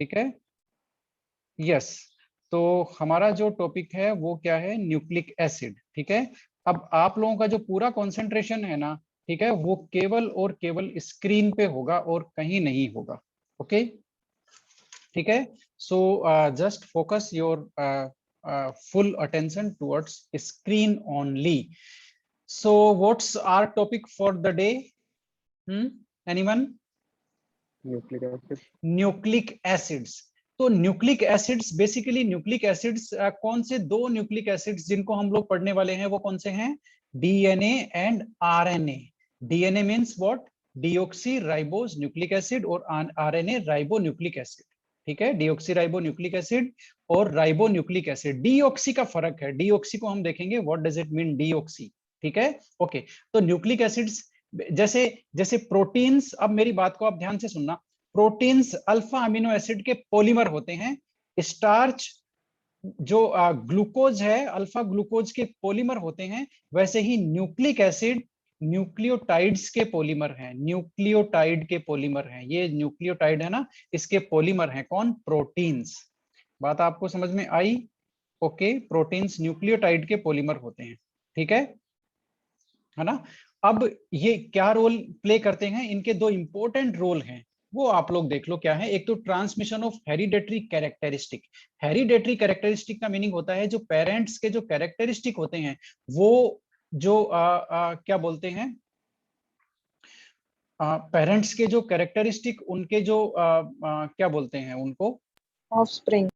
ठीक है, यस। तो हमारा जो टॉपिक है वो क्या है, न्यूक्लिक एसिड। ठीक है, अब आप लोगों का जो पूरा कंसंट्रेशन है ना, ठीक है, वो केवल और केवल स्क्रीन पे होगा और कहीं नहीं होगा। ओके, ठीक है। So just focus your full attention towards screen only. So what's our topic for the day? Anyone? Nucleic acid. Nucleic acids. तो nucleic acids basically, nucleic acids कौन से दो न्यूक्लिक एसिड्स जिनको हम लोग पढ़ने वाले हैं वो कौन से हैं? DNA and RNA. DNA means what? Deoxy ribose nucleic acid, और आरएनए राइबो न्यूक्लिक एसिड। ठीक है, डीऑक्सी राइबो न्यूक्लिक एसिड और राइबो न्यूक्लिक एसिड। डीऑक्सी का फर्क है, डीऑक्सी को हम देखेंगे what does it mean deoxy. ठीक है, ओके। तो न्यूक्लिक एसिड्स जैसे जैसे प्रोटीन्स, अब मेरी बात को आप ध्यान से सुनना, प्रोटीन्स अल्फा अमीनो एसिड के पॉलीमर होते हैं। स्टार्च जो ग्लूकोज है, अल्फा ग्लूकोज के पॉलीमर होते हैं। वैसे ही न्यूक्लिक एसिड न्यूक्लियोटाइड्स के पॉलीमर हैं, न्यूक्लियोटाइड के पॉलीमर हैं। ये न्यूक्लियोटाइड है ना, इसके पॉलीमर हैं कौन? प्रोटीन्स। बात आपको समझ में आई? ओके, प्रोटीन्स न्यूक्लियोटाइड के पॉलीमर होते हैं। ठीक है ना। अब ये क्या रोल प्ले करते हैं? इनके दो इंपॉर्टेंट रोल हैं, वो आप लोग देख लो क्या है। एक तो transmission of hereditary characteristic. Hereditary characteristic का मीनिंग होता है जो पेरेंट्स के जो कैरेक्टरिस्टिक होते हैं वो जो क्या बोलते हैं, पेरेंट्स के जो कैरेक्टरिस्टिक, उनके जो क्या बोलते हैं उनको? ऑफस्प्रिंग।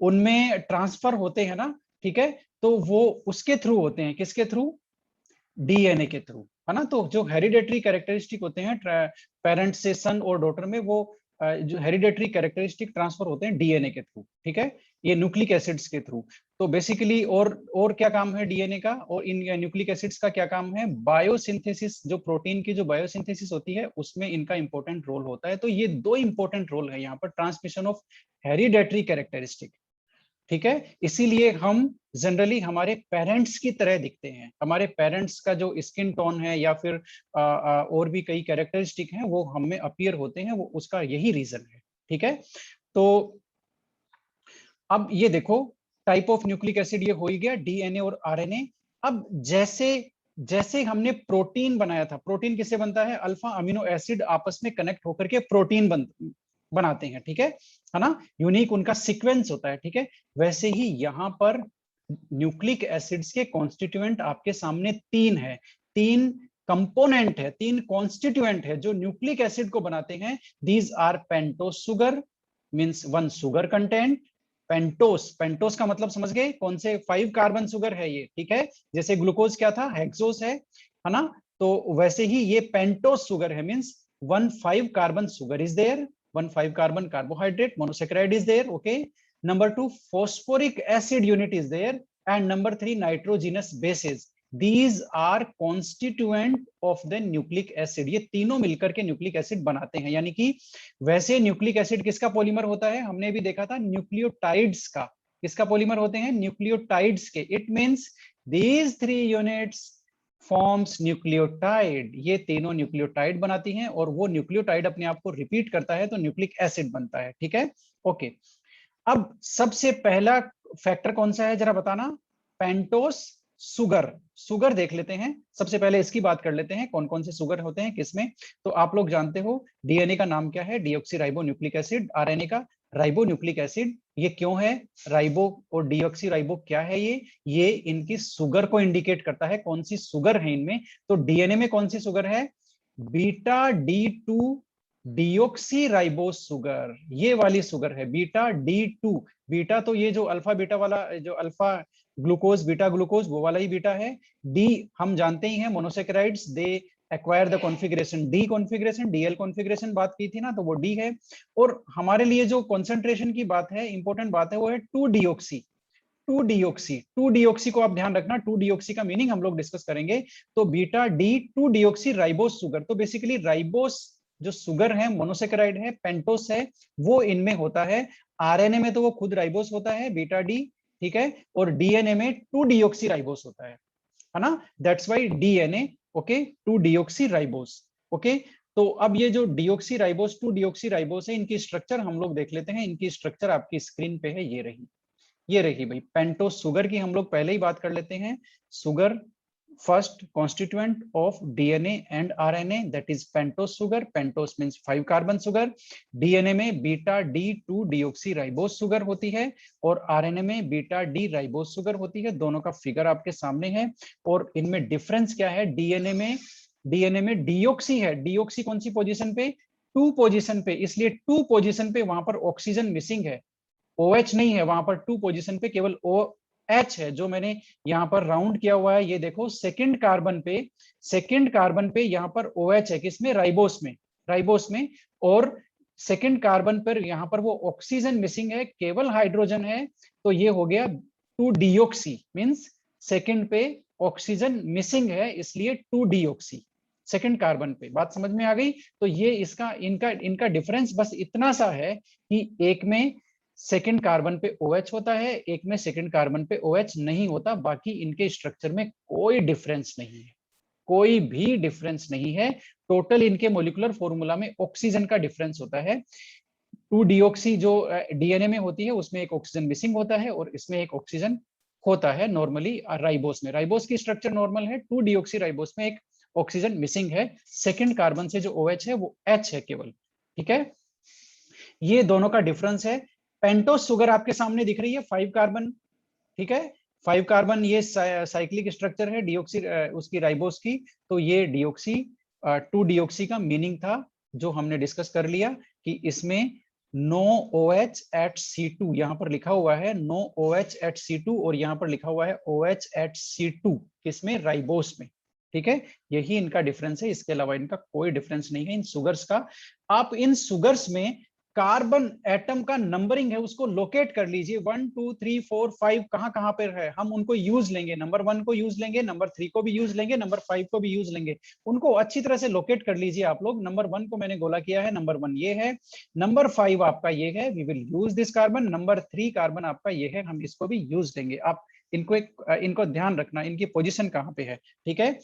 उनमें ट्रांसफर होते हैं ना। ठीक है, तो वो उसके थ्रू होते हैं, किसके थ्रू? डीएनए के थ्रू, है ना। तो जो हेरिडेटरी कैरेक्टरिस्टिक होते हैं पेरेंट्स से सन और डॉटर में, वो जो हेरिडेटरी कैरेक्टरिस्टिक ट्रांसफर होते हैं डीएनए के थ्रू। ठीक है, ये न्यूक्लिक एसिड्स के थ्रू। तो बेसिकली और क्या काम है डीएनए का और इन न्यूक्लिक एसिड्स का क्या काम है? बायोसिंथेसिस। जो प्रोटीन की जो बायोसिंथेसिस होती है उसमें इनका इंपॉर्टेंट रोल होता है। तो ये दो इंपॉर्टेंट रोल है यहाँ पर, ट्रांसमिशन ऑफ हेरिडेटरी कैरेक्टरिस्टिक। ठीक है, इसीलिए हम जनरली हमारे पेरेंट्स की तरह दिखते हैं। हमारे पेरेंट्स का जो स्किन टोन है या फिर और भी कई कैरेक्टरिस्टिक हैं वो हम में अपीयर होते हैं, वो उसका यही रीजन है। ठीक है, तो अब ये देखो, टाइप ऑफ न्यूक्लिक एसिड ये हो ही गया, डीएनए और आरएनए। अब जैसे जैसे हमने प्रोटीन बनाया था, प्रोटीन किससे बनता है? अल्फा अमीनो एसिड आपस में कनेक्ट होकर के प्रोटीन बनाते हैं। ठीक है ना, यूनिक उनका सीक्वेंस होता है। ठीक है, वैसे ही यहाँ पर न्यूक्लिक एसिड्स के कॉन्स्टिट्यूएंट आपके सामने तीन है, तीन कंपोनेंट है, तीन कॉन्स्टिट्यूएंट है जो न्यूक्लिक एसिड को बनाते हैं। These are pentose sugar, means one sugar content. Pentose, pentose का मतलब समझ गए? कौन से? 5 कार्बन शुगर है ये। ठीक है, जैसे ग्लूकोज क्या था? हेक्सोस है ना। तो वैसे ही ये पेंटोस शुगर है, means 1,5 carbon sugar is there, 1,5 carbon carbohydrate monosaccharide is there. Okay, number 2 phosphoric acid unit is there, and number 3 nitrogenous bases. These are constituent of the nucleic acid. ये तीनों मिलकर के न्यूक्लिक एसिड बनाते हैं। यानी कि वैसे न्यूक्लिक एसिड किसका पॉलीमर होता है? हमने भी देखा था न्यूक्लियोटाइड्स का। किसका पॉलीमर होते हैं? न्यूक्लियोटाइड्स के। It means these 3 units forms nucleotide. ये तीनों न्यूक्लियोटाइड बनाती हैं और वो न्यूक्लियोटाइड अपने आप को रिपीट करता है तो न्यूक्लिक एसिड बनता है। ठीक है, ओके। अब सबसे पहला फैक्टर कौन सा है जरा बताना? Pentose sugar. शुगर देख लेते हैं, सबसे पहले इसकी बात कर लेते हैं, कौन कौन से शुगर होते हैं किसमें। तो आप लोग जानते हो डीएनए का नाम क्या है? Deoxy ribo nucleic acid. RNA का राइबो न्यूक्लिक एसिड। ये क्यों है राइबो और डीऑक्सी राइबो? क्या है ये इनकी शुगर को इंडिकेट करता है। कौन सी शुगर है इनमें? तो डीएनए में कौन सी शुगर है? Beta D2 deoxy ribose sugar, ये वाली शुगर है बीटा D2। बीटा तो ये जो अल्फा बीटा वाला, जो अल्फा ग्लूकोज बीटा ग्लूकोज वो वाला ही बीटा है। डी हम जानते ही हैं monosaccharides they acquire the configuration D configuration, DL configuration बात की थी ना, तो वो डी है। और हमारे लिए जो कॉन्सेंट्रेशन की बात है, इंपॉर्टेंट बात है, वो है 2 डीऑक्सी। 2 डीऑक्सी को आप ध्यान रखना, 2 डीऑक्सी का मीनिंग हम लोग डिस्कस करेंगे। तो beta D2 deoxy ribose sugar. तो बेसिकली राइबोस जो शुगर है, मोनोसेकेराइड है, पेंटोस है, वो इनमें होता है। आरएनए में तो वो खुद राइबोस होता है बीटा डी। ठीक है, और डीएनए में 2 डीऑक्सी राइबोस होता है ना। That's why DNA, okay, 2 deoxy ribose. Okay, तो अब ये जो डिओक्सी राइबोस 2 डिओक्सी राइबोस है, इनकी स्ट्रक्चर हम लोग देख लेते हैं। इनकी स्ट्रक्चर आपकी स्क्रीन पे है, ये रही भाई पेंटोस शुगर की हम लोग पहले ही बात कर लेते हैं। Sugar first constituent of DNA and RNA, that is pentose sugar. Pentose means 5 carbon sugar. DNA में beta D 2 deoxy ribose sugar होती है और आरएनए में बीटा डी राइबोस शुगर होती है। दोनों का फिगर आपके सामने है। और इनमें डिफरेंस क्या है? डीएनए में डीओक्सी है। डीओक्सी कौन सी पोजीशन पे? 2 पोजीशन पे, इसलिए 2 पोजीशन पे वहां पर ऑक्सीजन मिसिंग है, OH नहीं है वहां पर। 2 पोजीशन पे केवल OH है, जो मैंने यहाँ पर राउंड किया हुआ है। ये देखो सेकंड कार्बन पे यहाँ पर OH है, किसमें? राइबोस में। और सेकंड कार्बन पर यहाँ पर वो ऑक्सीजन मिसिंग है, केवल हाइड्रोजन है। तो ये हो गया 2 डिओक्सी, मींस सेकंड पे ऑक्सीजन मिसिंग है, इसलिए 2 डिओक्सी सेकंड कार्बन पे। बात समझ में आ गई? तो ये इसका इनका डिफरेंस बस इतना सा है कि एक में सेकंड कार्बन पे OH होता है, एक में सेकंड कार्बन पे OH नहीं होता। बाकी इनके स्ट्रक्चर में कोई डिफरेंस नहीं है, कोई भी डिफरेंस नहीं है। टोटल इनके मोलिकुलर फॉर्मूला में ऑक्सीजन का डिफरेंस होता है। 2 डिओक्सी जो डीएनए में होती है उसमें एक ऑक्सीजन मिसिंग होता है और इसमें एक ऑक्सीजन होता है नॉर्मली राइबोस में। राइबोस की स्ट्रक्चर नॉर्मल है, 2 डिओक्सी राइबोस में एक ऑक्सीजन मिसिंग है। सेकंड कार्बन से जो OH है वो H है केवल। ठीक है, ये दोनों का डिफरेंस है। पेंटोस शुगर आपके सामने दिख रही है, 5 कार्बन। ठीक है, 5 कार्बन, ये साइक्लिक स्ट्रक्चर है डिओक्सी उसकी राइबोस की। तो ये डिओक्सी 2 डिओक्सी का मीनिंग था जो हमने डिस्कस कर लिया कि इसमें नो OH एट C2, यहां पर लिखा हुआ है नो OH एट C2 और यहां पर लिखा हुआ है OH एट C2, किसमें? राइबोस में। ठीक है, यही इनका डिफरेंस है, इसके अलावा इनका कोई डिफरेंस नहीं है इन सुगर्स का। आप इन सुगर्स में कार्बन एटम का नंबरिंग है उसको लोकेट कर लीजिए, 1 2 3 4 5 कहां कहां पर है, हम उनको यूज लेंगे। नंबर 1 को यूज लेंगे, नंबर 3 को भी यूज लेंगे, नंबर 5 को भी यूज लेंगे। उनको अच्छी तरह से लोकेट कर लीजिए आप लोग। नंबर 1 को मैंने गोला किया है, नंबर 1 ये है, नंबर 5 आपका ये है, we will use this carbon. Number 3 carbon आपका ये है, हम इसको भी यूज लेंगे। आप इनको ध्यान रखना, इनकी पोजीशन कहाँ पे है। ठीक है,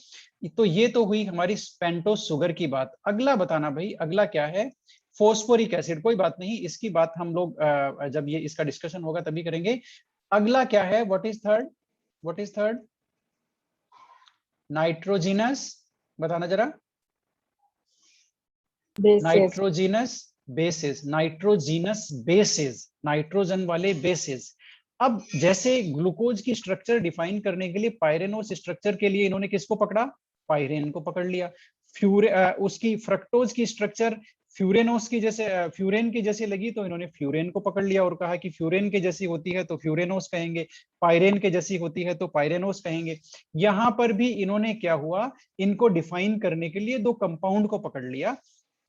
तो ये तो हुई हमारी पेंटोस शुगर की बात। अगला बताना भाई, अगला क्या है? Phosphoric acid. कोई बात नहीं, इसकी बात हम लोग जब ये इसका डिस्कशन होगा तभी करेंगे। अगला क्या है? What is third? नाइट्रोजिनस, बताना जरा। नाइट्रोजिनस बेसिस, नाइट्रोजन वाले बेसिस। अब जैसे ग्लूकोज की स्ट्रक्चर डिफाइन करने के लिए पायरेनोस स्ट्रक्चर के लिए इन्होंने किसको पकड़ा? पायरेन को पकड़ लिया। उसकी फ्रक्टोज की स्ट्रक्चर फ्यूरेनोस की जैसे फ्यूरेन की जैसी लगी तो इन्होंने फ्यूरेन को पकड़ लिया और कहा कि फ्यूरेन के जैसी होती है तो फ्यूरेनोस कहेंगे, पायरेन के जैसी होती है तो पायरेनोस कहेंगे। यहां पर भी इन्होंने क्या हुआ, इनको डिफाइन करने के लिए 2 कंपाउंड को पकड़ लिया।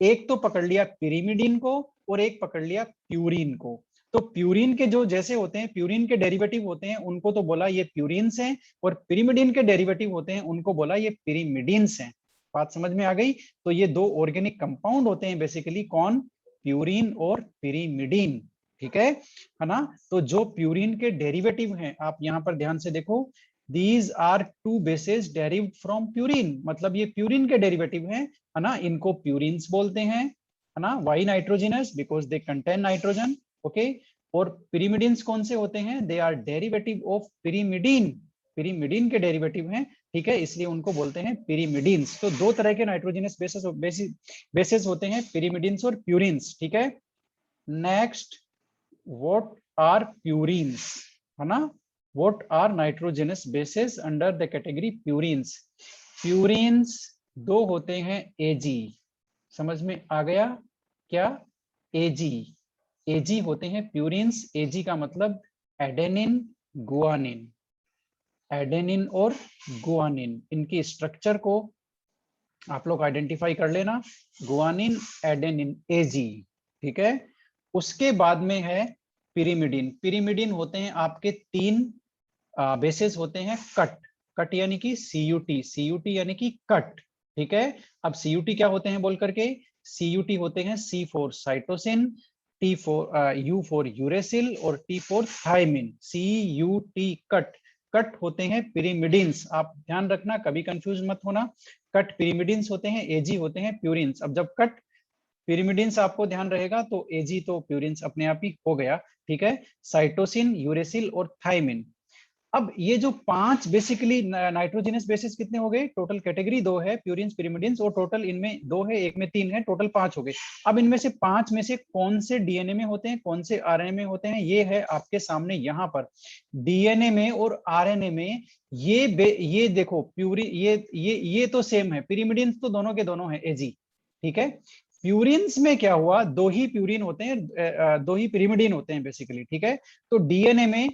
एक तो पकड़ लिया पिरिमिडीन को और एक पकड़ लिया प्यूरिन को। तो प्यूरिन के जो जैसे होते हैं, प्यूरिन के डेरिवेटिव होते हैं, उनको तो बोला ये प्यूरिन्स हैं, और पिरिमिडीन के डेरिवेटिव होते हैं उनको बोला ये पिरिमिडिन्स हैं। बात समझ में आ गई? तो ये 2 ऑर्गेनिक कंपाउंड होते हैं बेसिकली, कौन? प्यूरिन और पिरिमिडीन। ठीक है ना? तो जो प्यूरिन के डेरिवेटिव हैं, आप यहां पर ध्यान से देखो, these are 2 bases derived from purine, मतलब ये प्यूरिन के डेरिवेटिव हैं, है ना? इनको प्यूरिन्स बोलते हैं, है ना? Why nitrogenous because they contain nitrogen. Okay, और पिरिमिडिन्स कौन से होते हैं? They are derivative of pyrimidine, pyrimidine के डेरिवेटिव हैं। ठीक है, इसलिए उनको बोलते हैं पिरिमिडिन्स। तो 2 तरह के नाइट्रोजिनस बेसेस होते हैं, पिरिमिडिन्स और प्यूरिन्स। ठीक है, नेक्स्ट, व्हाट आर प्यूरिन्स, है ना? What are nitrogenous bases under the category purines? Purines 2 होते हैं, एजी। समझ में आ गया क्या? एजी होते हैं प्यूरिन्स। एजी का मतलब एडेनिन, गुआनिन, एडेनिन और गुआनिन। इनकी स्ट्रक्चर को आप लोग आइडेंटिफाई कर लेना, गुआनिन, एडेनिन, एजी। ठीक है, उसके बाद में है पिरिमिडिन। पिरिमिडिन होते हैं आपके 3 बेसेस होते हैं, कट यानी कि सीयूटी यानी कि कट। ठीक है, अब सीयूटी क्या होते हैं बोल करके? सीयूटी होते हैं C4 साइटोसिन, U4 यूरेसिल और T4 thiamine. CUT cut, cut होते हैं पिरिमिडिन्स। आप ध्यान रखना, कभी कंफ्यूज मत होना। कट पिरिमिडिन्स होते हैं, एजी होते हैं प्यूरिन्स। अब जब कट पिरिमिडिन्स आपको ध्यान रहेगा तो एजी तो प्यूरिन्स अपने आप ही हो गया, ठीक है। साइटोसिन, यूरेसिल और थायमिन। अब ये जो 5 बेसिकली नाइट्रोजनस बेसिस कितने हो गए? टोटल कैटेगरी 2 है, प्यूरिन्स पिरिमिडिन्स, और टोटल इनमें 2 है, एक में 3 है, टोटल 5 हो गए। अब इनमें से 5 में से कौन से डीएनए में होते हैं, कौन से आरएनए में होते हैं, ये है आपके सामने यहाँ पर। डीएनए में और आरएनए में ये देखो प्यूरी ये तो सेम है, पिरिमिडिन्स तो दोनों के दोनों है एजी, ठीक है। प्यूरिन्स में क्या हुआ, 2 ही प्यूरिन होते हैं, 2 ही पिरिमिडिन होते हैं बेसिकली, ठीक है। तो डीएनए में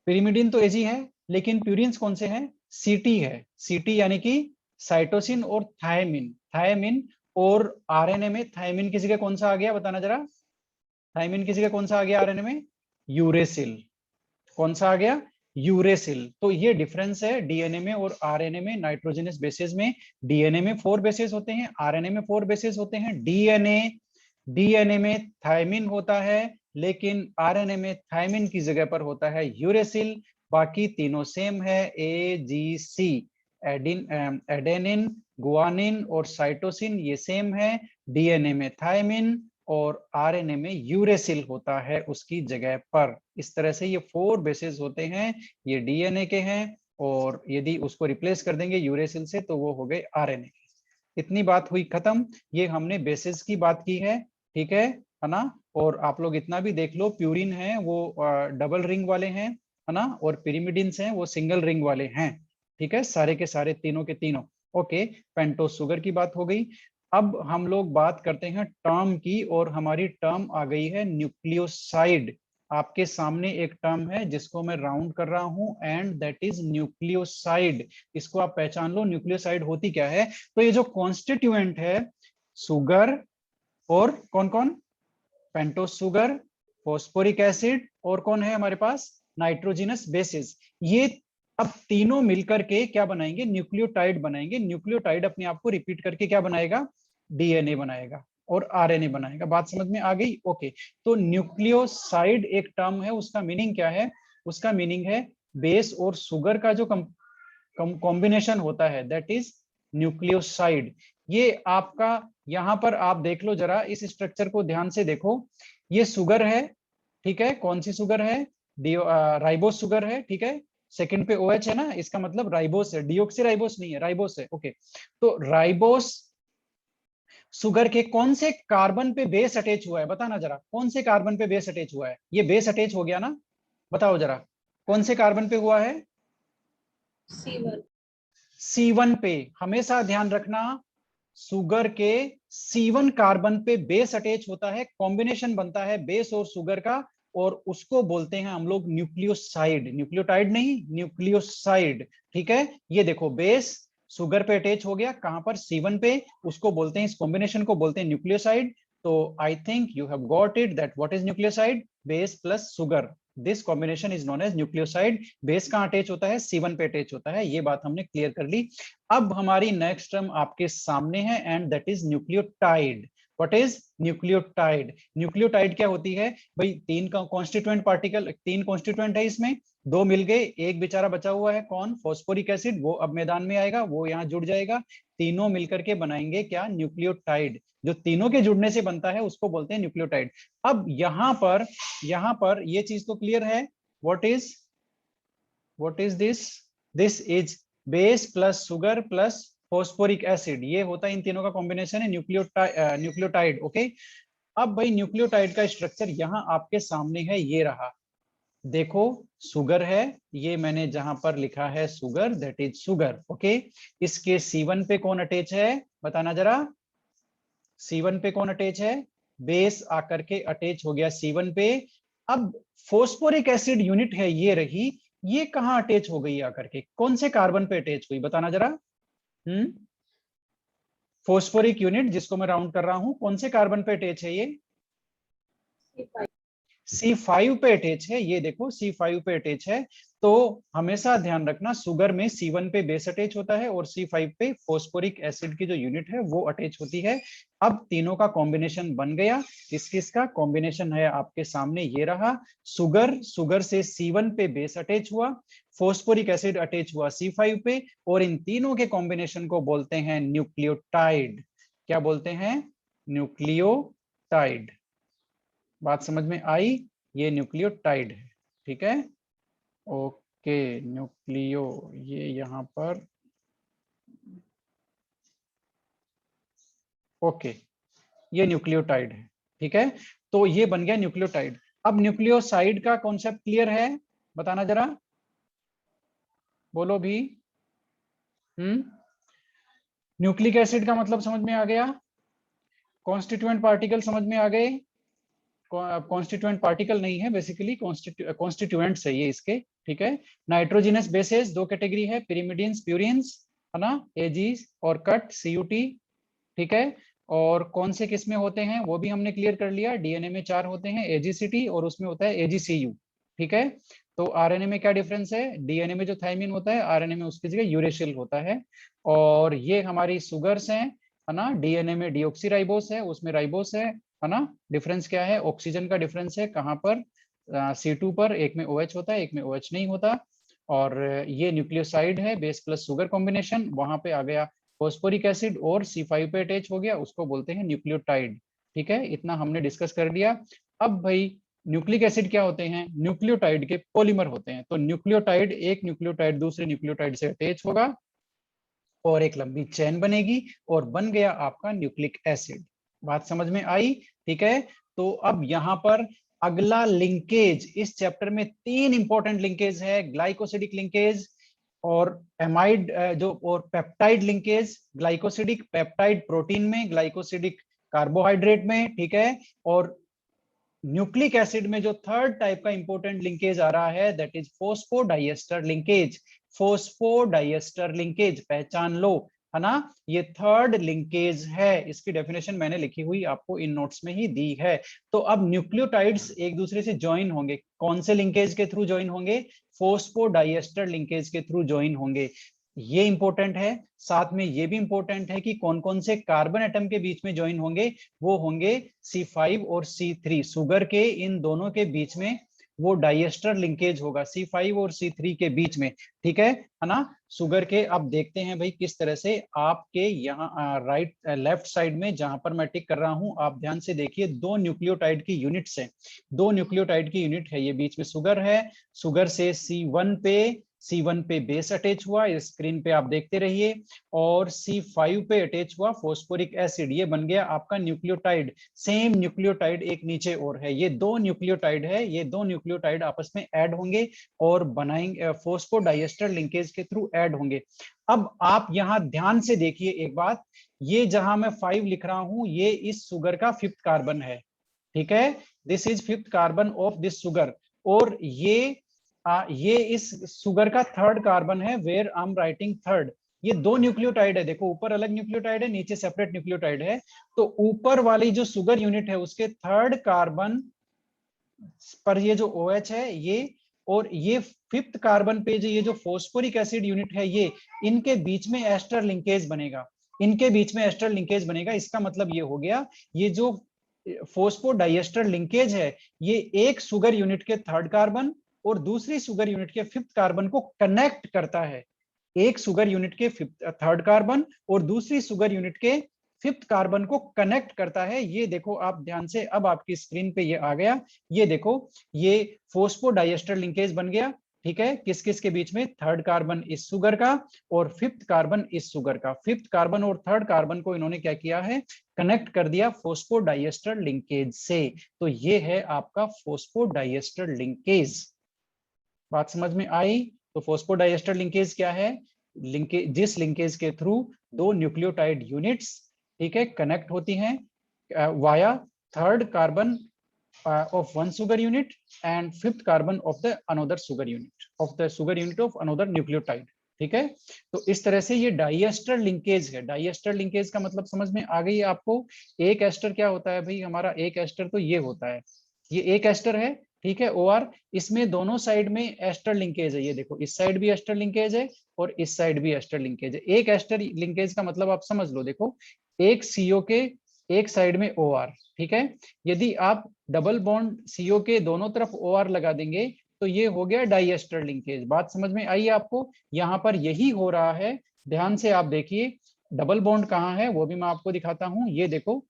पिरिमिडिन तो एजी है, लेकिन प्यूरिन्स कौन से हैं? सीटी है, सीटी यानी कि साइटोसिन और थायमिन, थायमिन। और आरएनए में थायमिन किसी का कौन सा आ गया, बताना जरा। थायमिन किसी का कौन सा आ गया आरएनए में? यूरेसिल। कौन सा आ गया? यूरेसिल। तो ये डिफरेंस है डीएनए में और आरएनए में, नाइट्रोजनस बेसिस में। डीएनए में 4 बेसिस होते हैं, आरएनए में 4 बेसिस होते हैं। डीएनए में थायमिन होता है, लेकिन आरएनए में थायमिन की जगह पर होता है यूरेसिल। बाकी तीनों सेम है, ए जी सी, एडेनिन, गुआनिन और साइटोसिन ये सेम है। डीएनए में थायमिन और आरएनए में यूरेसिल होता है उसकी जगह पर। इस तरह से ये 4 बेसिस होते हैं, ये डीएनए के हैं, और यदि उसको रिप्लेस कर देंगे यूरेसिल से तो वो हो गए आरएनए के। इतनी बात हुई खत्म। ये हमने बेसिस की बात की है, ठीक है ना। और आप लोग इतना भी देख लो, प्यूरिन है वो डबल रिंग वाले हैं, है ना, और पिरिमिडिन्स हैं वो सिंगल रिंग वाले हैं, ठीक है, सारे के सारे तीनों के तीनों। ओके, पेंटोस शुगर की बात हो गई। अब हम लोग बात करते हैं टर्म की, और हमारी टर्म आ गई है न्यूक्लियोसाइड। आपके सामने एक टर्म है जिसको मैं राउंड कर रहा हूं, एंड दैट इज न्यूक्लियोसाइड। इसको आप पहचान लो, न्यूक्लियोसाइड होती क्या है। तो ये जो कॉन्स्टिट्यूएंट है, सुगर और कौन कौन, पेंटोस शुगर, फॉस्फोरिक एसिड, और कौन है हमारे पास, नाइट्रोजनस बेसिस। ये अब तीनों मिलकर के क्या बनाएंगे, न्यूक्लियोटाइड बनाएंगे। न्यूक्लियोटाइड अपने आप को रिपीट करके क्या बनाएगा, डीएनए बनाएगा और आरएनए बनाएगा। बात समझ में आ गई? ओके। तो न्यूक्लियोसाइड एक टर्म है, उसका मीनिंग क्या है? उसका मीनिंग है बेस और शुगर का जो कॉम्बिनेशन होता है, दैट इज न्यूक्लियोसाइड। ये आपका यहां पर आप देख लो जरा, इस स्ट्रक्चर को ध्यान से देखो। ये शुगर है, ठीक है, कौन सी शुगर है? राइबोस शुगर है, ठीक है। सेकंड पे OH है ना, इसका मतलब राइबोस है, डिओक्सी राइबोस नहीं है, राइबोस है। ओके, तो राइबोस शुगर के कौन से कार्बन पे बेस अटैच हुआ है, बताना जरा, कौन से कार्बन पे बेस अटैच हुआ है? ये बेस अटैच हो गया ना, बताओ जरा, कौन से कार्बन पे हुआ है? C1 पे। हमेशा ध्यान रखना, शुगर के C1 कार्बन पे बेस अटैच होता है, कॉम्बिनेशन बनता है बेस और शुगर का, और उसको बोलते हैं हम लोग न्यूक्लियोसाइड, न्यूक्लियोटाइड नहीं, न्यूक्लियोसाइड, ठीक है। ये देखो, बेस शुगर पे अटैच हो गया, कहां पर? C1 पे, उसको बोलते हैं, इस कॉम्बिनेशन को बोलते हैं न्यूक्लियोसाइड। तो I think you have got it that what is nucleoside, base plus sugar, this combination is known as nucleoside. Base कहां अटैच होता है? C1 पे अटैच होता है। ये बात हमने क्लियर कर ली। अब हमारी नेक्स्ट टर्म आपके सामने है, and that is nucleotide. What is nucleotide? Nucleotide क्या होती है भाई? 3 का कॉन्स्टिट्यूएंट पार्टिकल, 3 कॉन्स्टिट्यूएंट है इसमें, 2 मिल गए, एक बेचारा बचा हुआ है, कौन? Phosphoric acid. वो अब मैदान में आएगा, वो यहाँ जुड़ जाएगा, तीनों मिलकर के बनाएंगे क्या? न्यूक्लियोटाइड। जो तीनों के जुड़ने से बनता है उसको बोलते हैं न्यूक्लियोटाइड। अब यहाँ पर ये चीज तो क्लियर है, what is this is base plus sugar plus phosphoric acid, ये होता है इन तीनों का कॉम्बिनेशन है न्यूक्लियोटाइड। ओके, अब भाई न्यूक्लियोटाइड का स्ट्रक्चर यहाँ आपके सामने है, ये रहा, देखो, शुगर है, ये मैंने जहां पर लिखा है sugar, that is sugar. Okay, इसके C1 पे कौन अटैच है, बताना जरा। C1 पे कौन अटैच है? बेस आकर के अटैच हो गया C1 पे। अब फॉस्फोरिक एसिड यूनिट है, ये रही, ये कहां अटैच हो गई आकर के, कौन से कार्बन पे अटैच हुई, बताना जरा। फॉस्फोरिक यूनिट जिसको मैं राउंड कर रहा हूं, कौन से कार्बन पे अटैच है ये? C5 पे अटैच है, ये देखो C5 पे अटैच है। तो हमेशा ध्यान रखना सुगर में C1 पे बेस अटैच होता है और C5 पे फॉस्फोरिक एसिड की जो यूनिट है वो अटैच होती है। अब तीनों का कॉम्बिनेशन बन गया। किस किस का कॉम्बिनेशन है आपके सामने, ये रहा। सुगर से C1 पे बेस अटैच हुआ, फॉस्फोरिक एसिड अटैच हुआ C5 पे, और इन तीनों के कॉम्बिनेशन को बोलते हैं न्यूक्लियोटाइड। क्या बोलते हैं? न्यूक्लियोटाइड। बात समझ में आई? ये न्यूक्लियोटाइड है, ठीक है। ओके, न्यूक्लियो, ये यहां पर, ओके, ये न्यूक्लियोटाइड है, ठीक है। तो ये बन गया न्यूक्लियोटाइड। अब न्यूक्लियोसाइड का कॉन्सेप्ट क्लियर है? बताना जरा, बोलो भी। न्यूक्लिक एसिड का मतलब समझ में आ गया? कॉन्स्टिट्यूएंट पार्टिकल समझ में आ गए? कॉन्स्टिट्यूएंट पार्टिकल नहीं है, बेसिकली कॉन्स्टिट्यूएंट्स है ये इसके, ठीक है। नाइट्रोजिनस बेसेस दो कैटेगरी है, पिरिमिडिन्स, प्यूरिन्स, है ना, एजीज और कट, सीयूटी, ठीक है। और कौन से किस में होते हैं वो भी हमने क्लियर कर लिया। डीएनए में 4 होते हैं, एजीसीटी, और उसमें होता है एजीसीयू, ठीक है। तो आरएनए में क्या डिफरेंस है? डीएनए में जो थाइमिन होता है, आरएनए में उसकी जगह यूरेसिल होता है। और ये हमारी सुगर्स हैं, है ना। डीएनए में डीऑक्सीराइबोस है, उसमें राइबोस है ना। डिफरेंस क्या है? ऑक्सीजन का डिफरेंस है, कहाँ पर? C2 पर, एक में OH होता है, एक में OH नहीं होता। और ये न्यूक्लियोसाइड है, बेस प्लस सुगर कॉम्बिनेशन, वहां पे आ गया फॉस्फोरिक एसिड और C5 पे अटैच हो गया, उसको बोलते हैं न्यूक्लियोटाइड, ठीक है। इतना हमने डिस्कस कर लिया। अब भाई न्यूक्लिक एसिड क्या होते हैं? न्यूक्लियोटाइड के पॉलीमर होते हैं। तो न्यूक्लियोटाइड, एक न्यूक्लियोटाइड दूसरे न्यूक्लियोटाइड से अटैच होगा और एक लंबी चेन बनेगी और बन गया आपका न्यूक्लिक एसिड। बात समझ में आई? ठीक है। तो अब यहां पर अगला लिंकेज, इस चैप्टर में 3 इंपॉर्टेंट लिंकेज है, ग्लाइकोसिडिक लिंकेज और एमाइड जो, और peptide linkage, glycosidic peptide protein में, ग्लाइकोसिडिक कार्बोहाइड्रेट में, ठीक है। और न्यूक्लिक एसिड में जो थर्ड टाइप का इंपॉर्टेंट लिंकेज आ रहा है, that is phosphodiester linkage. Phosphodiester linkage पहचान लो, है ना। ये थर्ड लिंकेज है, इसकी डेफिनेशन मैंने लिखी हुई आपको इन नोट्स में ही दी है। तो अब न्यूक्लियोटाइड्स एक दूसरे से ज्वाइन होंगे, कौन से लिंकेज के थ्रू ज्वाइन होंगे? फोस्फोडाइएस्टर लिंकेज के थ्रू ज्वाइन होंगे। ये इंपॉर्टेंट है। साथ में ये भी इंपॉर्टेंट है कि कौन कौन से कार्बन एटम के बीच में ज्वाइन होंगे। वो होंगे C5 और C3, सुगर के इन दोनों के बीच में वो डाइएस्टर लिंकेज होगा, C5 और C3 के बीच में, ठीक है ना। सुगर के, अब देखते हैं भाई किस तरह से आपके यहाँ राइट लेफ्ट साइड में जहां पर मैं टिक कर रहा हूं, आप ध्यान से देखिए, 2 न्यूक्लियोटाइड की यूनिट्स है, 2 न्यूक्लियोटाइड की यूनिट है, ये बीच में सुगर है। सुगर से C1 पे बेस अटैच हुआ, स्क्रीन पे आप देखते रहिए, और C5 पे अटैच हुआ फॉस्फोरिक एसिड, ये बन गया आपका न्यूक्लियोटाइड। सेम न्यूक्लियोटाइड एक नीचे और है, ये 2 न्यूक्लियोटाइड है, ये 2 न्यूक्लियोटाइड आपस में ऐड होंगे और बनाएंगे फोस्फोडाइएस्टर लिंकेज के थ्रू ऐड होंगे। अब आप यहां ध्यान से देखिए एक बात, ये जहां मैं 5 लिख रहा हूं, ये इस सुगर का 5th कार्बन है, ठीक है। This is 5th carbon of this sugar. और ये इस सुगर का 3rd कार्बन है, where I am writing 3rd। ये 2 न्यूक्लियोटाइड है, देखो ऊपर अलग न्यूक्लियोटाइड है, नीचे सेपरेट न्यूक्लियोटाइड है। तो ऊपर वाली जो सुगर यूनिट है उसके 3rd कार्बन पर ये जो OH है ये, और ये 5th कार्बन पे जो ये जो फॉस्फोरिक एसिड यूनिट है ये, इनके बीच में एस्टर लिंकेज बनेगा, इनके बीच में एस्टर लिंकेज बनेगा। इसका मतलब ये हो गया, ये जो फोस्फोडाइएस्टर लिंकेज है, ये एक सुगर यूनिट के 3rd कार्बन और दूसरी सुगर यूनिट के 5th कार्बन को कनेक्ट करता है। एक सुगर यूनिट के 3rd कार्बन और दूसरी सुगर यूनिट के 5th कार्बन को कनेक्ट करता है। ये देखो आप ध्यान से, अब आपकी स्क्रीन पे ये आ गया, ये देखो, ये फोस्फोडाइएस्टर लिंकेज बन गया, ठीक है। किस किस के बीच में? 3rd कार्बन इस सुगर का और 5th कार्बन इस सुगर का। 5th कार्बन और 3rd कार्बन को इन्होंने क्या किया है? कनेक्ट कर दिया फोस्फोडाइएस्टर लिंकेज से। तो ये है आपका फोस्फोडाइएस्टर लिंकेज। बात समझ में आई? तो फोस्फोडाइएस्टर लिंकेज क्या है? लिंकेज, जिस लिंकेज के थ्रू 2 न्यूक्लियोटाइड यूनिट्स, ठीक है, कनेक्ट होती हैं via 3rd carbon of one sugar unit and 5th carbon of the another sugar unit of another nucleotide, ठीक है। तो इस तरह से ये डाइएस्टर लिंकेज है। डाइएस्टर लिंकेज का मतलब समझ में आ गई आपको? एक एस्टर क्या होता है भाई हमारा? एक एस्टर तो ये होता है, ये एक एस्टर है, ठीक है, OR। इसमें दोनों साइड में एस्टर लिंकेज है, ये देखो इस साइड भी एस्टर लिंकेज है और इस साइड भी एस्टर लिंकेज है। एक एस्टर लिंकेज का मतलब आप समझ लो, देखो एक CO के एक साइड में OR, ठीक है। यदि आप डबल बॉन्ड CO के दोनों तरफ OR लगा देंगे तो ये हो गया डाई एस्टर लिंकेज। बात समझ में आई आपको? यहाँ पर यही हो रहा है, ध्यान से आप देखिए। डबल बॉन्ड कहाँ है वो भी मैं आपको दिखाता हूं। ये देखो,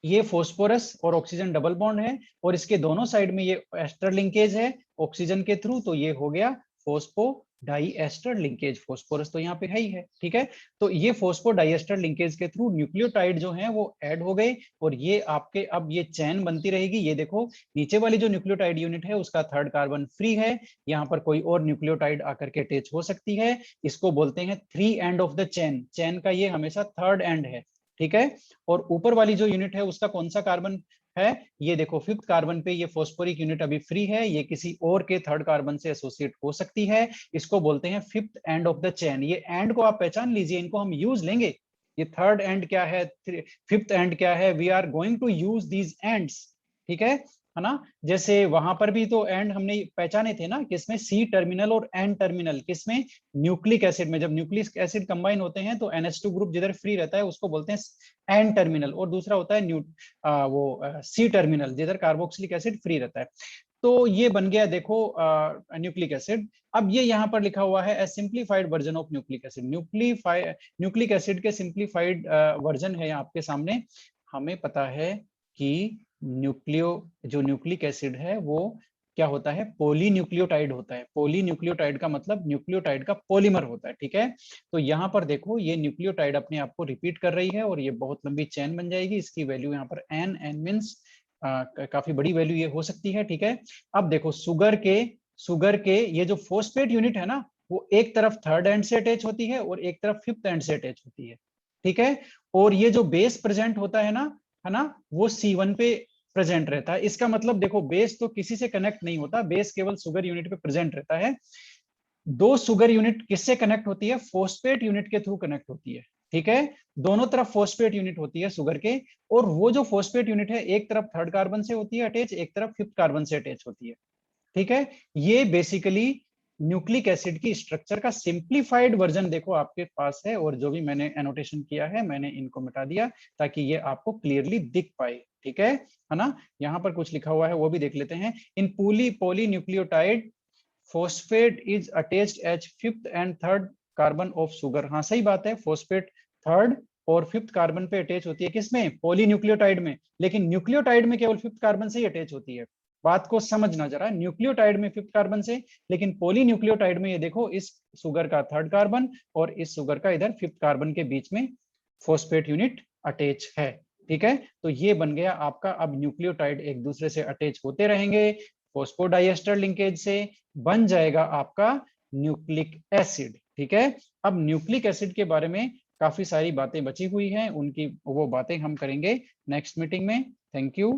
ये फोस्फोरस और ऑक्सीजन डबल बॉन्ड है और इसके दोनों साइड में ये एस्टर लिंकेज है ऑक्सीजन के थ्रू, तो ये हो गया phosphodiester linkage. Phosphorus तो यहाँ पे है ही है, ठीक है। तो ये फोस्फो डाई एस्टर लिंकेज के थ्रू न्यूक्लियोटाइड जो है वो ऐड हो गए और ये आपके अब ये चैन बनती रहेगी। ये देखो नीचे वाली जो न्यूक्लियोटाइड यूनिट है उसका थर्ड कार्बन फ्री है, यहाँ पर कोई और न्यूक्लियोटाइड आकर के अटैच हो सकती है। इसको बोलते हैं three end of the chain. चैन का ये हमेशा थर्ड एंड है, ठीक है। और ऊपर वाली जो यूनिट है उसका कौन सा कार्बन है? ये देखो फिफ्थ कार्बन पे ये फॉस्फोरिक यूनिट अभी फ्री है, ये किसी और के थर्ड कार्बन से एसोसिएट हो सकती है। इसको बोलते हैं fifth end of the chain. ये एंड को आप पहचान लीजिए, इनको हम यूज लेंगे। ये थर्ड एंड क्या है, फिफ्थ एंड क्या है, we are going to use these ends, ठीक है ना। जैसे वहां पर भी तो एंड हमने पहचाने थे ना, किसमें सी टर्मिनल और एन टर्मिनल, किसमें न्यूक्लिक एसिड में। जब न्यूक्लिक एसिड कंबाइन होते हैं तो NH2 ग्रुप जिधर फ्री रहता है उसको बोलते हैं एन टर्मिनल, और दूसरा होता है सी टर्मिनल जिधर कार्बोक्सिलिक एसिड फ्री रहता है। तो ये बन गया देखो न्यूक्लिक एसिड। अब ये यहाँ पर लिखा हुआ है a simplified version of nucleic acid. Nucleic acid के सिंप्लीफाइड वर्जन है आपके सामने। हमें पता है कि जो न्यूक्लिक एसिड है वो क्या होता है, पॉलीन्यूक्लियोटाइड होता है। पॉलीन्यूक्लियोटाइड का मतलब न्यूक्लियोटाइड का पॉलीमर होता है, ठीक है। तो यहाँ पर देखो ये न्यूक्लियोटाइड अपने आप को रिपीट कर रही है और ये बहुत लंबी चेन बन जाएगी। इसकी वैल्यू यहाँ पर एन मीन्स काफी बड़ी वैल्यू ये हो सकती है, ठीक है। अब देखो शुगर के ये जो फॉस्फेट यूनिट है ना वो एक तरफ थर्ड एंड से अटैच होती है और एक तरफ फिफ्थ एंड से अटैच होती है, ठीक है। और ये जो बेस प्रेजेंट होता है ना, वो C1 पे प्रेजेंट रहता है। इसका मतलब देखो बेस तो किसी से कनेक्ट नहीं होता, बेस केवल शुगर यूनिट पे प्रेजेंट रहता है। दो शुगर यूनिट किससे कनेक्ट होती है? फॉस्फेट यूनिट के थ्रू कनेक्ट होती है, ठीक है। दोनों तरफ फॉस्फेट यूनिट होती है शुगर के, और वो जो फॉस्फेट यूनिट है एक तरफ थर्ड कार्बन से होती है अटैच, एक तरफ फिफ्थ कार्बन से अटैच होती है, ठीक है। ये बेसिकली न्यूक्लिक एसिड की स्ट्रक्चर का सिंप्लीफाइड वर्जन देखो आपके पास है, और जो भी मैंने एनोटेशन किया है मैंने इनको मिटा दिया ताकि ये आपको क्लियरली दिख पाए, ठीक है ना। यहाँ पर कुछ लिखा हुआ है वो भी देख लेते हैं। In polynucleotide phosphate is attached as fifth and third carbon of sugar. हाँ सही बात है, फॉस्फेट थर्ड और फिफ्थ कार्बन पे अटैच होती है, किसमें? पॉलीन्यूक्लियोटाइड में। लेकिन न्यूक्लियोटाइड में केवल फिफ्थ कार्बन से ही अटैच होती है। बात को समझना जरा, न्यूक्लियोटाइड में फिफ्थ कार्बन से, लेकिन पॉलीन्यूक्लियोटाइड में ये देखो इस शुगर का थर्ड कार्बन और इस शुगर का इधर फिफ्थ कार्बन के बीच में फॉस्फेट यूनिट अटैच है, ठीक है। तो ये बन गया आपका, अब न्यूक्लियोटाइड एक दूसरे से अटैच होते रहेंगे, फॉस्फोडाइएस्टर लिंकेज से बन जाएगा आपका न्यूक्लिक एसिड, ठीक है। अब न्यूक्लिक एसिड के बारे में काफी सारी बातें बची हुई हैं, उनकी वो बातें हम करेंगे नेक्स्ट मीटिंग में। Thank you.